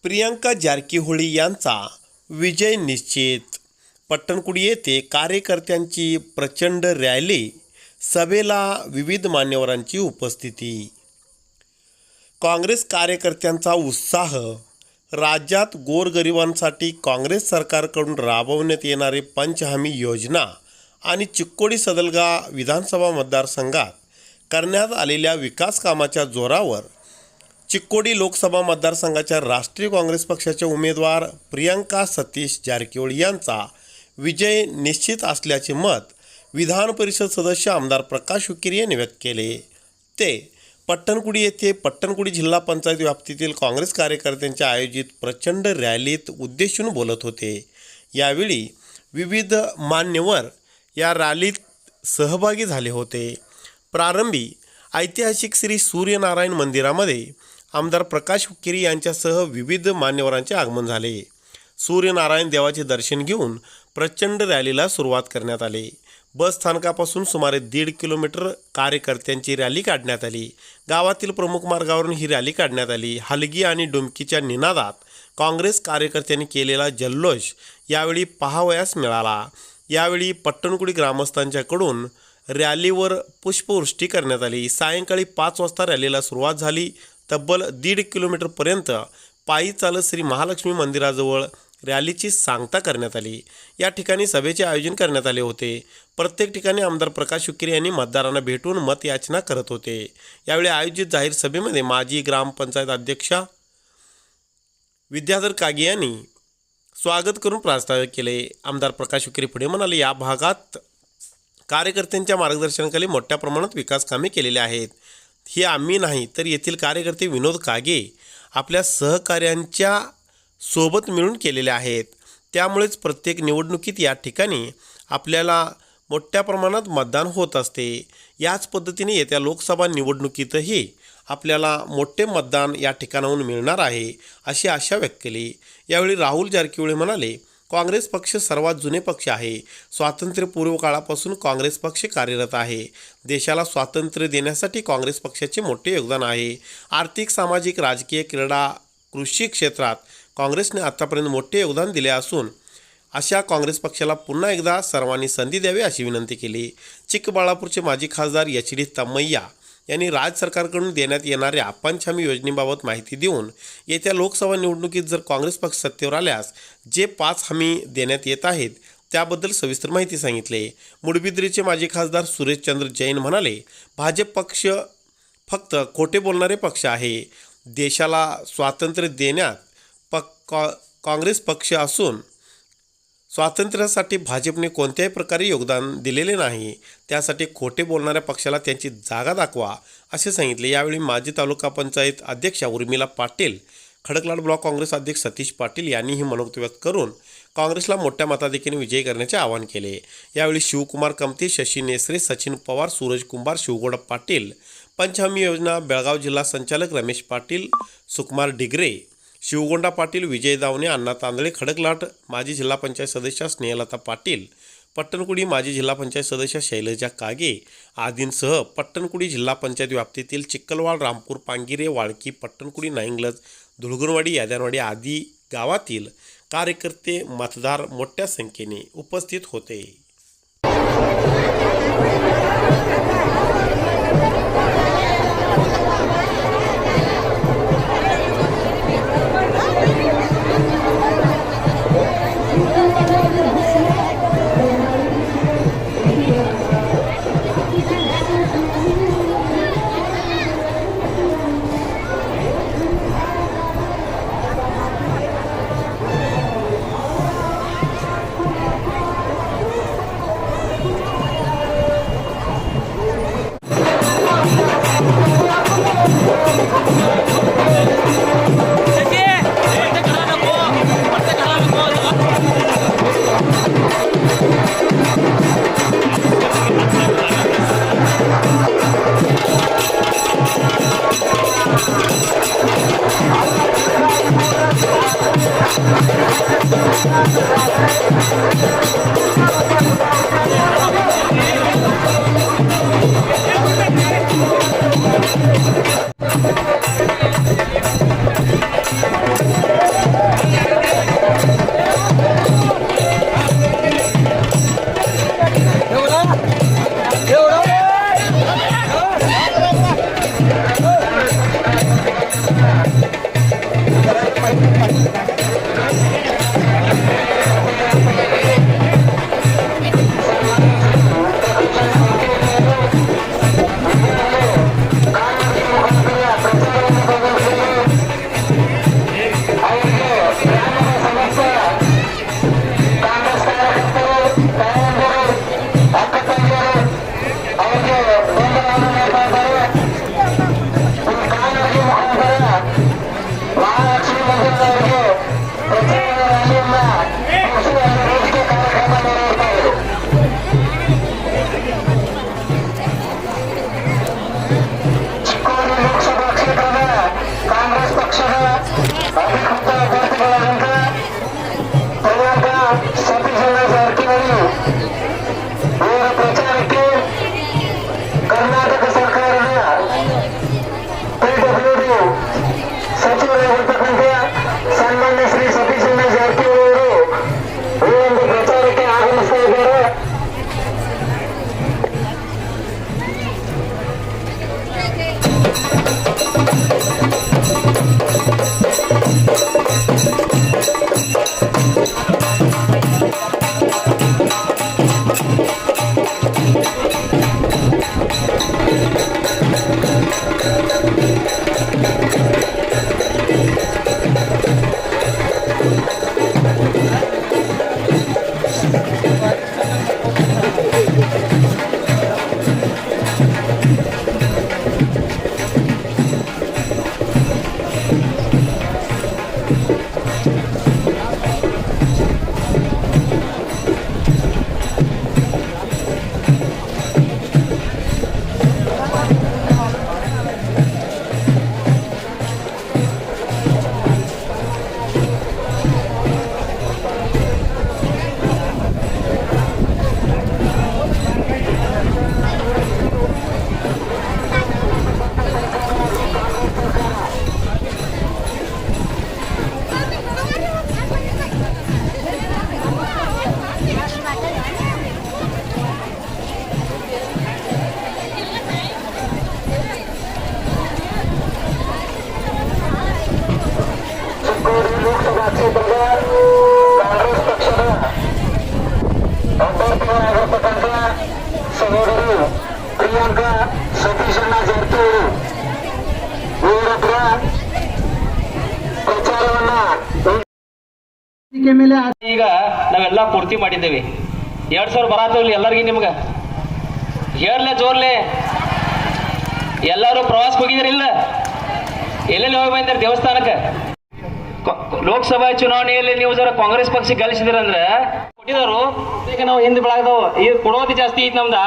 प्रियंका जारकीहोळी यांचा विजय निश्चित. पट्टणकुडी येथे कार्यकर्त्यांची प्रचंड रॅली, सभेला विविध मान्यवरांची उपस्थिती. काँग्रेस कार्यकर्त्यांचा उत्साह. राज्यात गोरगरिबांसाठी काँग्रेस सरकारकडून राबवण्यात येणारे पंचहमी योजना आणि चिक्कोडी सदलगा विधानसभा मतदारसंघात करण्यात आलेल्या विकास कामाच्या जोरावर चिक्कोडी लोकसभा मतदारसंघाच्या राष्ट्रीय काँग्रेस पक्षाचे उमेदवार प्रियंका सतीश जारकीहोळी यांचा विजय निश्चित असल्याचे मत विधान परिषद सदस्य आमदार प्रकाश हुक्केरी यांनी व्यक्त केले. ते पट्टणकुडी येथे पट्टणकुडी जिल्हा पंचायत व्याप्तीतील काँग्रेस कार्यकर्त्यांच्या आयोजित प्रचंड रॅलीत उद्देशून बोलत होते. यावेळी विविध मान्यवर या रॅलीत सहभागी झाले होते. प्रारंभी ऐतिहासिक श्री सूर्यनारायण मंदिरामध्ये आमदार प्रकाश हुक्केरी यांच्यासह विविध मान्यवरांचे आगमन झाले. सूर्यनारायण देवाचे दर्शन घेऊन प्रचंड रॅलीला सुरुवात करण्यात आली. बस स्थानकापासून सुमारे 1.5 किलोमीटर कार्यकर्त्यांची रॅली काढण्यात आली. गावातील प्रमुख मार्गावरून ही रॅली काढण्यात आली. हलगी आणि डुमकीच्या निनादात काँग्रेस कार्यकर्त्यांनी केलेला जल्लोष यावेळी पाहावयास मिळाला. यावेळी पट्टणकुडी ग्रामस्थांच्याकडून रॅलीवर पुष्पवृष्टी करण्यात आली. सायंकाळी 5 वाजता रॅलीला सुरुवात झाली. तब्बल 1.5 किलोमीटरपर्यंत पायी चालत श्री महालक्ष्मी मंदिराजवळ रॅलीची सांगता करण्यात आली. या ठिकाणी सभेचे आयोजन करण्यात आले होते. प्रत्येक ठिकाणी आमदार प्रकाश हुक्केरी यांनी मतदारांना भेटून मतयाचना करत होते. यावेळी आयोजित जाहीर सभेमध्ये माजी ग्रामपंचायत अध्यक्षा विद्याधर कागे यांनी स्वागत करून प्रास्ताविक केले. आमदार प्रकाश हुक्केरी पुढे म्हणाले, या भागात कार्यकर्त्यांच्या मार्गदर्शनाखाली मोठ्या प्रमाणात विकास कामे केलेली आहेत. हे आम्ही नाही तर येथील कार्यकर्ते विनोद कागे आपल्या सहकाऱ्यांच्या सोबत मिळून केलेले आहेत. त्यामुळेच प्रत्येक निवडणुकीत या ठिकाणी आपल्याला मोठ्या प्रमाणात मतदान होत असते. याच पद्धतीने येत्या लोकसभा निवडणुकीतही आपल्याला मोठे मतदान या ठिकाणाहून मिळणार आहे अशी आशा व्यक्त केली. यावेळी राहुल जारकीहोळी म्हणाले, काँग्रेस पक्ष सर्वात जुने पक्ष आहे. स्वातंत्र्यपूर्व काळापासून काँग्रेस पक्ष कार्यरत आहे. देशाला स्वातंत्र्य देण्यासाठी काँग्रेस पक्षाचे मोठे योगदान आहे. आर्थिक, सामाजिक, राजकीय, क्रीडा, कृषी क्षेत्रात काँग्रेसने आतापर्यंत मोठे योगदान दिले असून अशा काँग्रेस पक्षाला पुन्हा एकदा सर्वांनी संधी द्यावी अशी विनंती केली. चिಕ್ಕಬಳ್ಳಾपूरचे माजी खासदार एच.डी. तम्मय्या यांनी राज्य सरकारकडून देण्यात येणाऱ्या पंचहमी योजनेबाबत माहिती देऊन येत्या लोकसभा निवडणुकीत जर काँग्रेस पक्ष सत्तेवर आल्यास जे 5 हमी देण्यात येत आहेत त्याबद्दल सविस्तर माहिती सांगितले. मुडबिद्रीचे माजी खासदार सुरेशचंद्र जैन म्हणाले, भाजप पक्ष फक्त खोटे बोलणारे पक्ष आहे. देशाला स्वातंत्र्य देण्यात काँग्रेस पक्ष असून स्वातंत्र्यासाठी भाजपने कोणत्याही प्रकारे योगदान दिलेले नाही. त्यासाठी खोटे बोलणाऱ्या पक्षाला त्यांची जागा दाखवा असे सांगितले. यावेळी माजी तालुका पंचायत अध्यक्षा उर्मिला पाटील, खडकलाड ब्लॉक काँग्रेस अध्यक्ष सतीश पाटील यांनीही मनोगत व्यक्त करून काँग्रेसला मोठ्या मताधिक्याने विजयी करण्याचे आवाहन केले. यावेळी शिवकुमार कमते, शशी नेसरे, सचिन पवार, सूरज कुंभार, शिवगौड पाटील, पंचहमी योजना बेळगाव जिल्हा संचालक रमेश पाटील, सुकुमार डिगरे, शिवगोंडा पाटील, विजय दावणे, अण्णा तांदळे, खडकलाट माजी जिल्हा पंचायत सदस्य स्नेहलता पाटील, पट्टणकुडी माजी जिल्हा पंचायत सदस्य शैलजा कागे आदींसह पट्टणकुडी जिल्हा पंचायत व्याप्तीतील चिक्कलवाड, रामपूर, पांगिरे, वाळकी, पट्टणकुडी, नाईंगलज, धुळगुणवाडी, याद्यांवाडी आदी गावातील कार्यकर्ते, मतदार मोठ्या संख्येने उपस्थित होते. ಸಹೋದರಿ ಪ್ರಿಯಾಂಕಾ ಸತೀಶಣ್ಣ ಜಾರಕಿಹೊಳಿ ಇವರ ಪ್ರಚಾರವನ್ನ ಈಗ ನಾವೆಲ್ಲ ಪೂರ್ತಿ ಮಾಡಿದ್ದೇವೆ. 2000 ಬರಾತವ್ಲಿ ಎಲ್ಲರಿಗೂ ನಿಮ್ಗೆ ಹೇರ್ಲೆ ಜೋರ್ಲೆ ಎಲ್ಲರೂ ಪ್ರವಾಸಕ್ಕೆ ಹೋಗಿದ್ರಿಲ್ಲ, ಎಲ್ಲೆಲ್ಲಿ ಹೋಗಿ ಬಂದಿರ ದೇವಸ್ಥಾನಕ್ಕೆ. ಲೋಕಸಭಾ ಚುನಾವಣೆಯಲ್ಲಿ ನೀವು ಜರ ಕಾಂಗ್ರೆಸ್ ಪಕ್ಷ ಗೆಲ್ಲಿಸಿದ್ರಂದ್ರೆ ಕೊಟ್ಟಿದ್ರು, ಈಗ ನಾವು ಹಿಂದೆ ಬೆಳಗದವು. ಈಗ ಕೊಡೋದು ಜಾಸ್ತಿ ಐತಿ ನಮ್ದ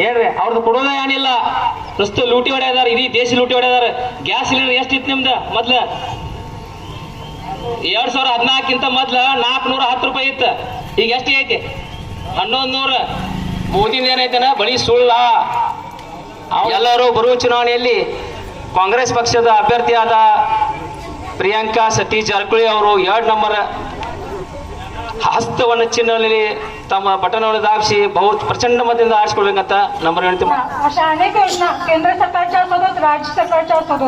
ಏನ್ರಿ, ಅವ್ರದ್ದು ಕೊಡೋದ ಏನಿಲ್ಲ, ಪ್ರಸ್ತು ಲೂಟಿ ಹೊಡೆಯದಾರ, ಇಡೀ ದೇಶ ಲೂಟಿ ಹೊಡೆಯದಾರ. ಗ್ಯಾಸ್ ಸಿಲಿಂಡರ್ ಎಷ್ಟು ಇತ್ತು ನಿಮ್ದು ಮೊದ್ಲ? 2014 ಮೊದ್ಲ 410 ರೂಪಾಯಿ ಇತ್ತು, ಈಗ ಎಷ್ಟು ಐತಿ? 1100. ಮೋದಿನ ಏನೈತನ ಬರೀ ಸುಳ್ಳ. ಎಲ್ಲರೂ ಬರುವ ಚುನಾವಣೆಯಲ್ಲಿ ಕಾಂಗ್ರೆಸ್ ಪಕ್ಷದ ಅಭ್ಯರ್ಥಿಯಾದ ಪ್ರಿಯಾಂಕಾ ಸತೀಶ್ ಜಾರಕಿಹೊಳಿ ಅವರು 2 ನಂಬರ್ ಹಸ್ತವನ್ನು ಚಿಹ್ನೆಯಲ್ಲಿ तम बटन दाबी बहुत प्रचंड मतीने आरिस्कोळ्ळेकंत नंबर ಹೇಳ್ತೀನಿ. अशा अनेक योजना केंद्र सरकारच्या असोत राज्य सरकारच्या असोत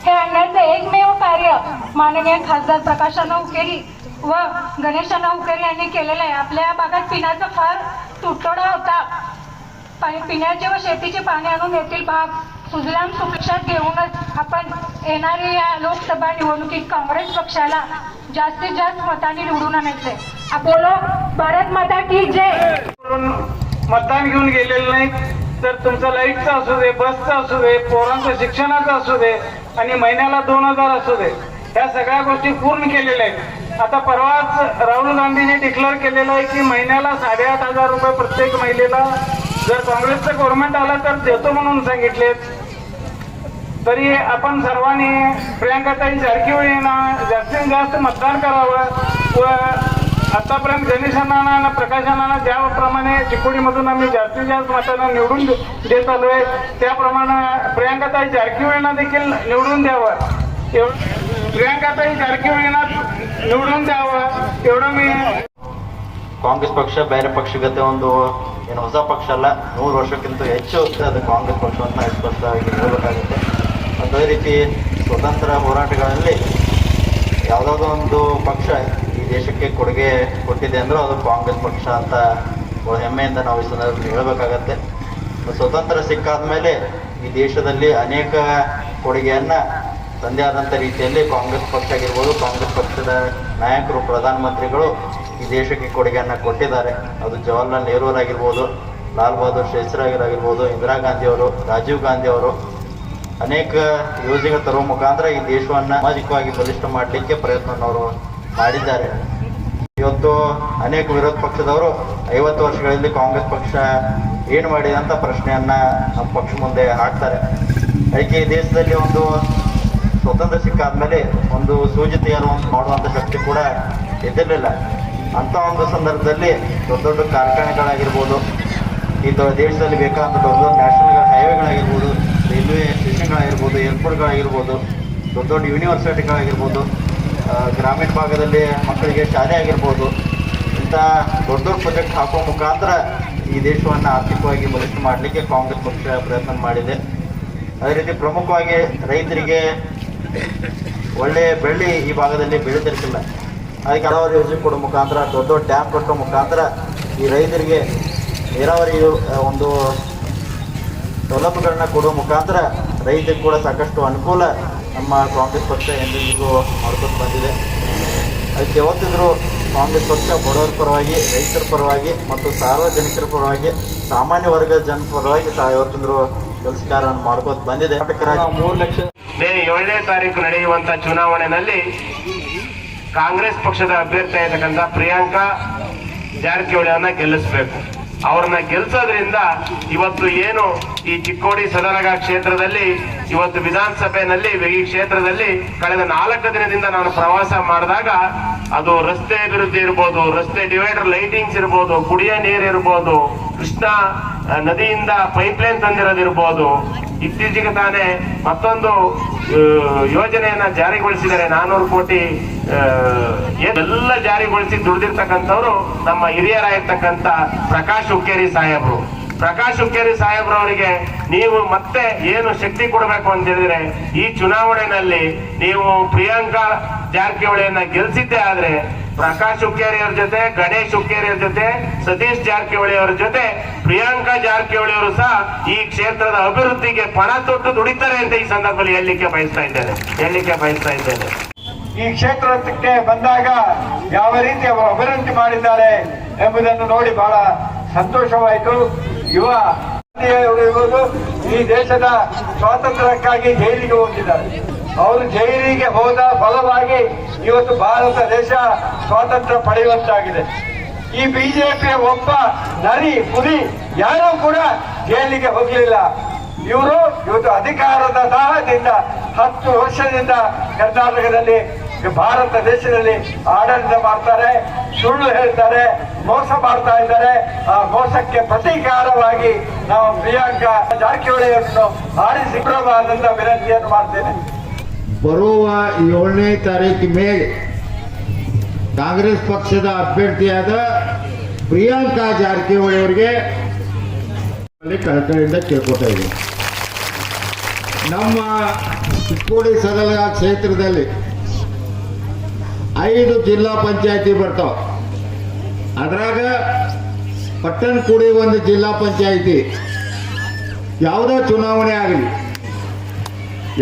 हे आणण्याचे एकमेव कार्य माननीय खासदार प्रकाशांना उकेरी व गणेशांना उकेरी यांनी केलेलं आहे. आपल्या भागात पिण्याचा फार तुटवडा होता. पिण्याचे व शेतीचे पाणी आणून येथील भाग सुजलाम सुफलाम घेऊनच आपण येणाऱ्या या लोकसभा निवडणुकीत काँग्रेस पक्षाला जास्तीत जास्त मतांनी निवडून आणायचे. बोलो भारत माता की जय. मतदान घेऊन गेलेले नाही तर तुमचं लाईटचं असू दे, बसचं असू दे, पोरांचं शिक्षणाचं असू दे आणि महिन्याला 2000 असू दे, ह्या सगळ्या गोष्टी पूर्ण केलेल्या आहेत. आता परवाच राहुल गांधींनी डिक्लेअर केलेलं आहे की महिन्याला 8500 रुपये प्रत्येक महिलेला जर काँग्रेसचं गव्हर्नमेंट आलं तर देतो म्हणून सांगितले. तरी आपण सर्वांनी प्रियांकाताई जारकिहोळींना जास्तीत जास्त मतदान करावं व आतापर्यंत गणेशांना आणि प्रकाशांना ज्याप्रमाणे चिकोडीमधून आम्ही जास्तीत जास्त मतांना निवडून देत आलो आहे त्याप्रमाणे प्रियांकाताई जारकिहोळींना देखील निवडून द्यावं. प्रियांकाताई जारकिहोळींना निवडून द्यावं एवढं मी. ಕಾಂಗ್ರೆಸ್ ಪಕ್ಷ ಬೇರೆ ಪಕ್ಷಗತೆ ಒಂದು ಏನು ಹೊಸ ಪಕ್ಷ ಅಲ್ಲ, 100 ವರ್ಷಕ್ಕಿಂತ ಹೆಚ್ಚು ಅದು ಕಾಂಗ್ರೆಸ್ ಪಕ್ಷವನ್ನು ಸ್ಪಷ್ಟವಾಗಿ ಹೇಳಬೇಕಾಗುತ್ತೆ. ಅದೇ ರೀತಿ ಸ್ವತಂತ್ರ ಹೋರಾಟಗಳಲ್ಲಿ ಯಾವುದಾದ್ರೂ ಒಂದು ಪಕ್ಷ ಈ ದೇಶಕ್ಕೆ ಕೊಡುಗೆ ಕೊಟ್ಟಿದೆ ಅಂದರೂ ಅದು ಕಾಂಗ್ರೆಸ್ ಪಕ್ಷ ಅಂತ ಹೆಮ್ಮೆಯಿಂದ ನಾವು ಈ ಸಂದರ್ಭದಲ್ಲಿ ಹೇಳಬೇಕಾಗತ್ತೆ. ಸ್ವತಂತ್ರ ಸಿಕ್ಕಾದ ಮೇಲೆ ಈ ದೇಶದಲ್ಲಿ ಅನೇಕ ಕೊಡುಗೆಯನ್ನು ತಂದೆ ಆದಂಥ ರೀತಿಯಲ್ಲಿ ಕಾಂಗ್ರೆಸ್ ಪಕ್ಷ ಆಗಿರ್ಬೋದು, ಕಾಂಗ್ರೆಸ್ ಪಕ್ಷದ ನಾಯಕರು ಪ್ರಧಾನಮಂತ್ರಿಗಳು ಈ ದೇಶಕ್ಕೆ ಕೊಡುಗೆಯನ್ನು ಕೊಟ್ಟಿದ್ದಾರೆ. ಅದು ಜವಾಹರ್ಲಾಲ್ ನೆಹರು ಆಗಿರ್ಬೋದು, ಲಾಲ್ ಬಹದ್ದೂರ್ ಶಾಸ್ತ್ರಿಯವರಾಗಿರ್ಬೋದು, ಇಂದಿರಾ ಗಾಂಧಿಯವರು, ರಾಜೀವ್ ಗಾಂಧಿ ಅವರು ಅನೇಕ ಯೋಜನೆ ತರುವ ಮುಖಾಂತರ ಈ ದೇಶವನ್ನು ಸಾಮಾಜಿಕವಾಗಿ ಬಲಿಷ್ಠ ಮಾಡಲಿಕ್ಕೆ ಪ್ರಯತ್ನವನ್ನು ಮಾಡಿದ್ದಾರೆ. ಇವತ್ತು ಅನೇಕ ವಿರೋಧ ಪಕ್ಷದವರು 50 ವರ್ಷಗಳಲ್ಲಿ ಕಾಂಗ್ರೆಸ್ ಪಕ್ಷ ಏನು ಮಾಡಿದೆ ಅಂತ ಪ್ರಶ್ನೆಯನ್ನು ನಮ್ಮ ಪಕ್ಷ ಮುಂದೆ ಹಾಕ್ತಾರೆ. ಅದಕ್ಕೆ ಈ ದೇಶದಲ್ಲಿ ಒಂದು ಸ್ವತಂತ್ರ ಸಿಕ್ಕಾದ್ಮೇಲೆ ಒಂದು ಸೂಜಿ ತಯಾರು ಮಾಡುವಂಥ ಶಕ್ತಿ ಕೂಡ ಇದ್ದಿರಲಿಲ್ಲ. ಅಂಥ ಒಂದು ಸಂದರ್ಭದಲ್ಲಿ ದೊಡ್ಡ ದೊಡ್ಡ ಕಾರ್ಖಾನೆಗಳಾಗಿರ್ಬೋದು, ಈ ದೇಶದಲ್ಲಿ ಬೇಕಾದಂಥ ದೊಡ್ಡ ದೊಡ್ಡ ನ್ಯಾಷನಲ್ ಹೈವೇಗಳಾಗಿರ್ಬೋದು, ರೈಲ್ವೆ ಸ್ಟೇಷನ್ಗಳಾಗಿರ್ಬೋದು, ಏರ್ಪೋರ್ಟ್ಗಳಾಗಿರ್ಬೋದು, ದೊಡ್ಡ ದೊಡ್ಡ ಯೂನಿವರ್ಸಿಟಿಗಳಾಗಿರ್ಬೋದು, ಗ್ರಾಮೀಣ ಭಾಗದಲ್ಲಿ ಮಕ್ಕಳಿಗೆ ಶಾಲೆ ಆಗಿರ್ಬೋದು, ಇಂಥ ದೊಡ್ಡ ದೊಡ್ಡ ಪ್ರಾಜೆಕ್ಟ್ ಹಾಕುವ ಮುಖಾಂತರ ಈ ದೇಶವನ್ನು ಆರ್ಥಿಕವಾಗಿ ಬಲಿಷ್ಠ ಮಾಡಲಿಕ್ಕೆ ಕಾಂಗ್ರೆಸ್ ಪಕ್ಷ ಪ್ರಯತ್ನ ಮಾಡಿದೆ. ಅದೇ ರೀತಿ ಪ್ರಮುಖವಾಗಿ ರೈತರಿಗೆ ಒಳ್ಳೆಯ ಬೆಳೆ ಈ ಭಾಗದಲ್ಲಿ ಬೆಳೀತಿರ್ತಿಲ್ಲ. ಅದಕ್ಕೆ ಹಲವಾರು ಯೋಜನೆ ಕೊಡೋ ಮುಖಾಂತರ, ದೊಡ್ಡ ದೊಡ್ಡ ಡ್ಯಾಮ್ ಕಟ್ಟೋ ಮುಖಾಂತರ ಈ ರೈತರಿಗೆ ನೀರಾವರಿ ಒಂದು ಸೌಲಭ್ಯಗಳನ್ನ ಕೊಡುವ ಮುಖಾಂತರ ರೈತರಿಗೆ ಕೂಡ ಸಾಕಷ್ಟು ಅನುಕೂಲ ನಮ್ಮ ಕಾಂಗ್ರೆಸ್ ಪಕ್ಷ ಎಂದೆಂದಿಗೂ ಮಾಡ್ಕೊಂಡು ಬಂದಿದೆ. ಅದಕ್ಕೆ ಯಾವತ್ತಿದ್ರೂ ಕಾಂಗ್ರೆಸ್ ಪಕ್ಷ ಬಡವರ ಪರವಾಗಿ, ರೈತರ ಪರವಾಗಿ ಮತ್ತು ಸಾರ್ವಜನಿಕರ ಪರವಾಗಿ, ಸಾಮಾನ್ಯ ವರ್ಗದ ಜನರ ಪರವಾಗಿ ಯಾವತ್ತಿದ್ರೂ ಕೆಲಸ ಕಾರ್ಯವನ್ನು ಮಾಡ್ಕೋತ ಬಂದಿದೆ. 3 ಲಕ್ಷ ಮೇ 7ನೇ ತಾರೀಕು ನಡೆಯುವಂತ ಚುನಾವಣೆಯಲ್ಲಿ ಕಾಂಗ್ರೆಸ್ ಪಕ್ಷದ ಅಭ್ಯರ್ಥಿ ಆಗಿರ್ತಕ್ಕಂಥ ಪ್ರಿಯಾಂಕಾ ಜಾರಕಿಹೊಳಿಯನ್ನ ಗೆಲ್ಲಿಸಬೇಕು. ಅವ್ರನ್ನ ಗೆಲ್ಲಿಸೋದ್ರಿಂದ ಇವತ್ತು ಏನು ಈ ಚಿಕ್ಕೋಡಿ ಸದನಗ ಕ್ಷೇತ್ರದಲ್ಲಿ ಇವತ್ತು ವಿಧಾನಸಭೆಯಲ್ಲಿ ಈ ಕ್ಷೇತ್ರದಲ್ಲಿ ಕಳೆದ 4 ದಿನದಿಂದ ನಾನು ಪ್ರವಾಸ ಮಾಡಿದಾಗ ಅದು ರಸ್ತೆ ಅಭಿವೃದ್ಧಿ ಇರ್ಬೋದು, ರಸ್ತೆ ಡಿವೈಡರ್ ಲೈಟಿಂಗ್ಸ್ ಇರ್ಬೋದು, ಕುಡಿಯೋ ನೀರು ಇರ್ಬೋದು, ಕೃಷ್ಣಾ ನದಿಯಿಂದ ಪೈಪ್ಲೈನ್ ತಂದಿರೋದಿರ್ಬೋದು, ಇತ್ತೀಚೆಗೆ ತಾನೇ ಮತ್ತೊಂದು ಯೋಜನೆಯನ್ನ ಜಾರಿಗೊಳಿಸಿದ್ದಾರೆ. 400 ಕೋಟಿ ಎಲ್ಲ ಜಾರಿಗೊಳಿಸಿ ದುಡಿದಿರ್ತಕ್ಕಂಥವ್ರು ನಮ್ಮ ಹಿರಿಯರಾಗಿರ್ತಕ್ಕಂಥ ಪ್ರಕಾಶ್ ಹುಕ್ಕೇರಿ ಸಾಹೇಬ್ರು. ಪ್ರಕಾಶ್ ಹುಕ್ಕೇರಿ ಸಾಹೇಬ್ರವರಿಗೆ ನೀವು ಮತ್ತೆ ಏನು ಶಕ್ತಿ ಕೊಡಬೇಕು ಅಂತ ಹೇಳಿದ್ರೆ, ಈ ಚುನಾವಣೆಯಲ್ಲಿ ನೀವು ಪ್ರಿಯಾಂಕಾ ಜಾರಕಿಹೊಳಿಯನ್ನ ಗೆಲ್ಸಿದ್ದೆ ಆದ್ರೆ ಪ್ರಕಾಶ್ ಹುಕ್ಕೇರಿ ಅವ್ರ ಜೊತೆ, ಗಣೇಶ್ ಹುಕ್ಕೇರಿ ಅವ್ರ ಜೊತೆ, ಸತೀಶ್ ಜಾರಕಿಹೊಳಿ ಅವರ ಜೊತೆ ಪ್ರಿಯಾಂಕಾ ಜಾರಕಿಹೊಳಿ ಅವರು ಸಹ ಈ ಕ್ಷೇತ್ರದ ಅಭಿವೃದ್ಧಿಗೆ ಪಣ ತೊಟ್ಟು ದುಡಿತಾರೆ ಅಂತ ಈ ಸಂದರ್ಭದಲ್ಲಿ ಹೇಳಲಿಕ್ಕೆ ಬಯಸ್ತಾ ಇದ್ದೇನೆ. ಈ ಕ್ಷೇತ್ರಕ್ಕೆ ಬಂದಾಗ ಯಾವ ರೀತಿ ಅವರು ಅಭಿವೃದ್ಧಿ ಮಾಡಿದ್ದಾರೆ ಎಂಬುದನ್ನು ನೋಡಿ ಬಹಳ ಸಂತೋಷವಾಯಿತು. ಯುವ ಇರುವುದು ಈ ದೇಶದ ಸ್ವಾತಂತ್ರ್ಯಕ್ಕಾಗಿ ಜೈಲಿಗೆ ಹೋಗಿದ್ದಾರೆ. ಅವರು ಜೈಲಿಗೆ ಹೋದ ಫಲವಾಗಿ ಇವತ್ತು ಭಾರತ ದೇಶ ಸ್ವಾತಂತ್ರ್ಯ ಪಡೆಯುವಂತಾಗಿದೆ. ಈ ಬಿಜೆಪಿಯ ಒಬ್ಬ ನರಿ ಹುಲಿ ಯಾರೂ ಕೂಡ ಜೈಲಿಗೆ ಹೋಗಲಿಲ್ಲ. ಇವರು ಇವತ್ತು ಅಧಿಕಾರದ ದಾಹದಿಂದ 10 ವರ್ಷದಿಂದ ಕರ್ನಾಟಕದಲ್ಲಿ, ಭಾರತ ದೇಶದಲ್ಲಿ ಆಡಳಿತ ಮಾಡ್ತಾರೆ, ಸುಳ್ಳು ಹೇಳ್ತಾರೆ, ಮೋಸ ಮಾಡ್ತಾ ಇದ್ದಾರೆ. ಆ ಮೋಸಕ್ಕೆ ಪ್ರತೀಕಾರವಾಗಿ ನಾವು ಪ್ರಿಯಾಂಕಾ ಜಾರಕಿಹೊಳಿಯನ್ನು ಆರಿಸಿ ಸುಪ್ರಭಾತದ ವಿನಂತಿಯನ್ನು ಮಾಡ್ತೇನೆ. ಬರುವ 7ನೇ ತಾರೀಕು ಮೇಲೆ ಕಾಂಗ್ರೆಸ್ ಪಕ್ಷದ ಅಭ್ಯರ್ಥಿಯಾದ ಪ್ರಿಯಾಂಕಾ ಜಾರಕಿಹೊಳಿ ಅವರಿಗೆ ಕಳಕಳಿಯಿಂದ ಕೇಳ್ಕೊತಾ ಇದ್ದೀವಿ. ನಮ್ಮ ಚಿಕ್ಕೋಡಿ ಸದನ ಕ್ಷೇತ್ರದಲ್ಲಿ 5 ಜಿಲ್ಲಾ ಪಂಚಾಯತಿ ಬರ್ತಾವ. ಅದ್ರಾಗ ಪಟ್ಟಣಕುಡಿ ಒಂದು ಜಿಲ್ಲಾ ಪಂಚಾಯತಿ. ಯಾವುದೋ ಚುನಾವಣೆ ಆಗಲಿ,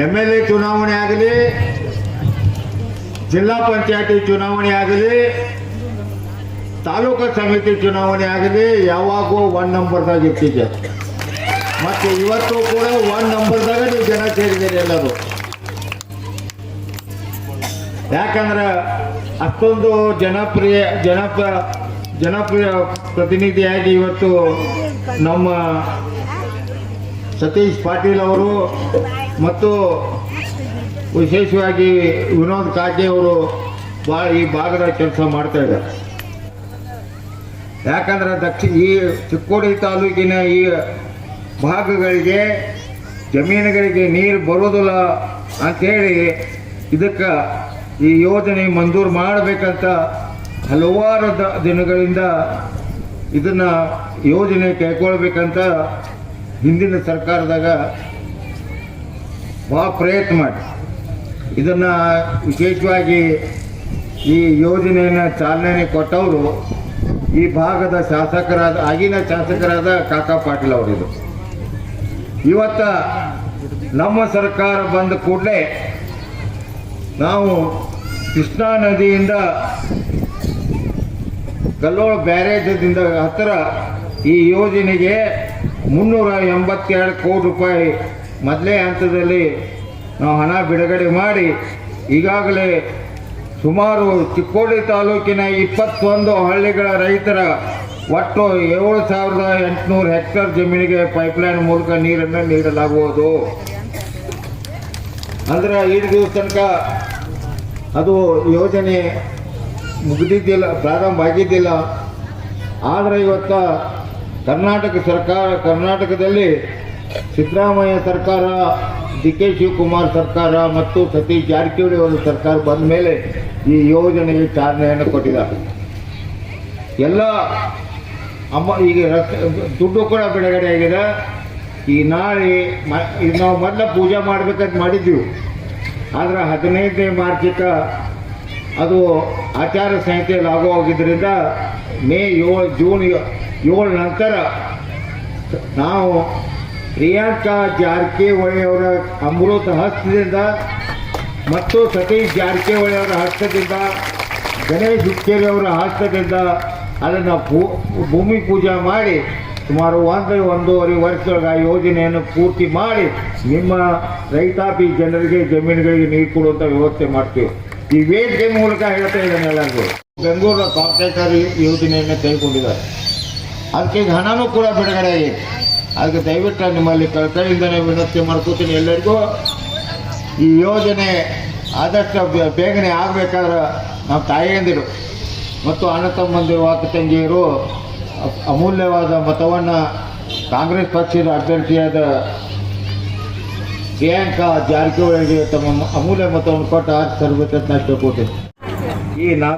MLA ಚುನಾವಣೆ ಆಗಲಿ, ಜಿಲ್ಲಾ ಪಂಚಾಯತಿ ಚುನಾವಣೆ ಆಗಲಿ, ತಾಲೂಕು ಸಮಿತಿ ಚುನಾವಣೆ ಆಗಲಿ, ಯಾವಾಗೂ 1 ನಂಬರ್ದಾಗ ಇರ್ತಿದ್ದೆ. ಮತ್ತು ಇವತ್ತು ಕೂಡ 1 ನಂಬರ್ದಾಗ ನೀವು ಜನ ಸೇರಿದ್ದೀರಿ ಎಲ್ಲರೂ. ಯಾಕಂದ್ರೆ ಅಷ್ಟೊಂದು ಜನಪ್ರಿಯ ಪ್ರತಿನಿಧಿಯಾಗಿ ಇವತ್ತು ನಮ್ಮ ಸತೀಶ್ ಪಾಟೀಲ್ ಅವರು ಮತ್ತು ವಿಶೇಷವಾಗಿ ವಿನೋದ್ ಕಾಗೆ ಅವರು ಭಾಳ ಈ ಭಾಗದ ಕೆಲಸ ಮಾಡ್ತಾ ಇದ್ದಾರೆ. ಯಾಕಂದ್ರೆ ಈ ಚಿಕ್ಕೋಡಿ ತಾಲೂಕಿನ ಈ ಭಾಗಗಳಿಗೆ ಜಮೀನುಗಳಿಗೆ ನೀರು ಬರೋದಿಲ್ಲ ಅಂಥೇಳಿ ಇದಕ್ಕೆ ಈ ಯೋಜನೆ ಮಂಜೂರು ಮಾಡಬೇಕಂತ ಹಲವಾರು ದಿನಗಳಿಂದ ಇದನ್ನು ಯೋಜನೆ ಕೈಗೊಳ್ಬೇಕಂತ ಹಿಂದಿನ ಸರ್ಕಾರದಾಗ ಭಾಳ ಪ್ರಯತ್ನ ಮಾಡಿ ಇದನ್ನು ವಿಶೇಷವಾಗಿ ಈ ಯೋಜನೆಯನ್ನು ಚಾಲನೆ ಕೊಟ್ಟವರು ಈ ಭಾಗದ ಆಗಿನ ಶಾಸಕರಾದ ಕಾಕಾ ಪಾಟೀಲ್ ಅವರಿದು. ಇವತ್ತು ನಮ್ಮ ಸರ್ಕಾರ ಬಂದ ಕೂಡಲೇ ನಾವು ಕೃಷ್ಣಾ ನದಿಯಿಂದ ಕಲ್ಲೋಳ ಬ್ಯಾರೇಜದಿಂದ ಹತ್ತಿರ ಈ ಯೋಜನೆಗೆ 382 ಕೋಟಿ ರೂಪಾಯಿ ಮೊದಲೇ ಹಂತದಲ್ಲಿ ನಾವು ಹಣ ಬಿಡುಗಡೆ ಮಾಡಿ ಈಗಾಗಲೇ ಸುಮಾರು ಚಿಕ್ಕೋಡಿ ತಾಲೂಕಿನ 21 ಹಳ್ಳಿಗಳ ರೈತರ ಒಟ್ಟು 7,800 ಹೆಕ್ಟೇರ್ ಜಮೀನಿಗೆ ಪೈಪ್ಲೈನ್ ಮೂಲಕ ನೀರನ್ನು ನೀಡಲಾಗುವುದು. ಅಂದ್ರೆ 5 ದಿವಸ ತನಕ ಅದು ಯೋಜನೆ ಮುಗಿದಿದ್ದಿಲ್ಲ, ಪ್ರಾರಂಭ ಆಗಿದ್ದಿಲ್ಲ. ಆದರೆ ಇವತ್ತು ಕರ್ನಾಟಕದಲ್ಲಿ ಸಿದ್ದರಾಮಯ್ಯ ಸರ್ಕಾರ, DK ಶಿವಕುಮಾರ್ ಸರ್ಕಾರ ಮತ್ತು ಸತೀಶ್ ಜಾರಕಿಹೊಳಿ ಅವರ ಸರ್ಕಾರ ಬಂದ ಮೇಲೆ ಈ ಯೋಜನೆಗೆ ಚಾಲನೆಯನ್ನು ಕೊಟ್ಟಿದ್ದಾರೆ. ಎಲ್ಲ ಈಗ ದುಡ್ಡು ಕೂಡ ಬಿಡುಗಡೆ ಆಗಿದೆ. ಈ ನಾಳೆ ನಾವು ಮೊದಲ ಪೂಜೆ ಮಾಡಬೇಕಂತ ಮಾಡಿದ್ವಿ. ಆದರೆ 15ನೇ ಮಾರ್ಚಿಗೆ ಅದು ಆಚಾರ ಸಂಹಿತೆ ಲಾಗೂ ಆಗಿದ್ದರಿಂದ ಜೂನ್ 7 ನಂತರ ನಾವು ಪ್ರಿಯಾಂಕಾ ಜಾರಕಿಹೊಳಿ ಅವರ ಅಮೃತ ಹಸ್ತದಿಂದ ಮತ್ತು ಸತೀಶ್ ಜಾರಕಿಹೊಳಿ ಅವರ ಹಸ್ತದಿಂದ ಗಣೇಶ್ ಹುಕ್ಕೇರಿ ಅವರ ಹಸ್ತದಿಂದ ಅದನ್ನು ಭೂಮಿ ಪೂಜೆ ಮಾಡಿ ಸುಮಾರು ಒಂದೂವರೆ ವರ್ಷದೊಳಗೆ ಆ ಯೋಜನೆಯನ್ನು ಪೂರ್ತಿ ಮಾಡಿ ನಿಮ್ಮ ರೈತಾಪಿ ಜನರಿಗೆ ಜಮೀನುಗಳಿಗೆ ನೀರು ಕೊಡುವಂಥ ವ್ಯವಸ್ಥೆ ಮಾಡ್ತೀವಿ. ಈ ವೇದಿಕೆ ಮೂಲಕ ಹೇಳ್ತಾ ಇದ್ದಾನೆ ಎಲ್ಲರಿಗೂ. ಬೆಂಗಳೂರಿನ ಕಾಂಟ್ರಾಕ್ಟರ್ ಯೋಜನೆಯನ್ನು ಕೈಗೊಂಡಿದ್ದಾರೆ. ಅದಕ್ಕೆ ಈಗ ಹಣನೂ ಕೂಡ ಬಿಡುಗಡೆ ಆಗಿದೆ. ಅದಕ್ಕೆ ದಯವಿಟ್ಟು ನಿಮ್ಮಲ್ಲಿ ಕಳಕಳಿಯಿಂದನೇ ವಿನಂತಿ ಮಾಡ್ಕೋತೀನಿ ಎಲ್ಲರಿಗೂ ಈ ಯೋಜನೆ ಆದಷ್ಟು ಬೇಗನೆ ಆಗಬೇಕಾದ್ರೆ ನಾವು ತಾಯಿಯಂದಿರು ಮತ್ತು ಅಣ್ಣ ತಮ್ಮಂದಿರು ಅಕ್ಕ ತಂಗಿಯರು ಅಮೂಲ್ಯವಾದ ಮತವನ್ನು ಕಾಂಗ್ರೆಸ್ ಪಕ್ಷದ ಅಭ್ಯರ್ಥಿಯಾದ ಪ್ರಿಯಾಂಕಾ ಜಾರಕಿಹೊಳಿಗೆ ತಮ್ಮ ಅಮೂಲ್ಯ ಮತವನ್ನು ಕೊಟ್ಟು ಆರಿಸಿ ತರಬೇಕಂತ ಕೇಳ್ಕೊತೀನಿ. ಈ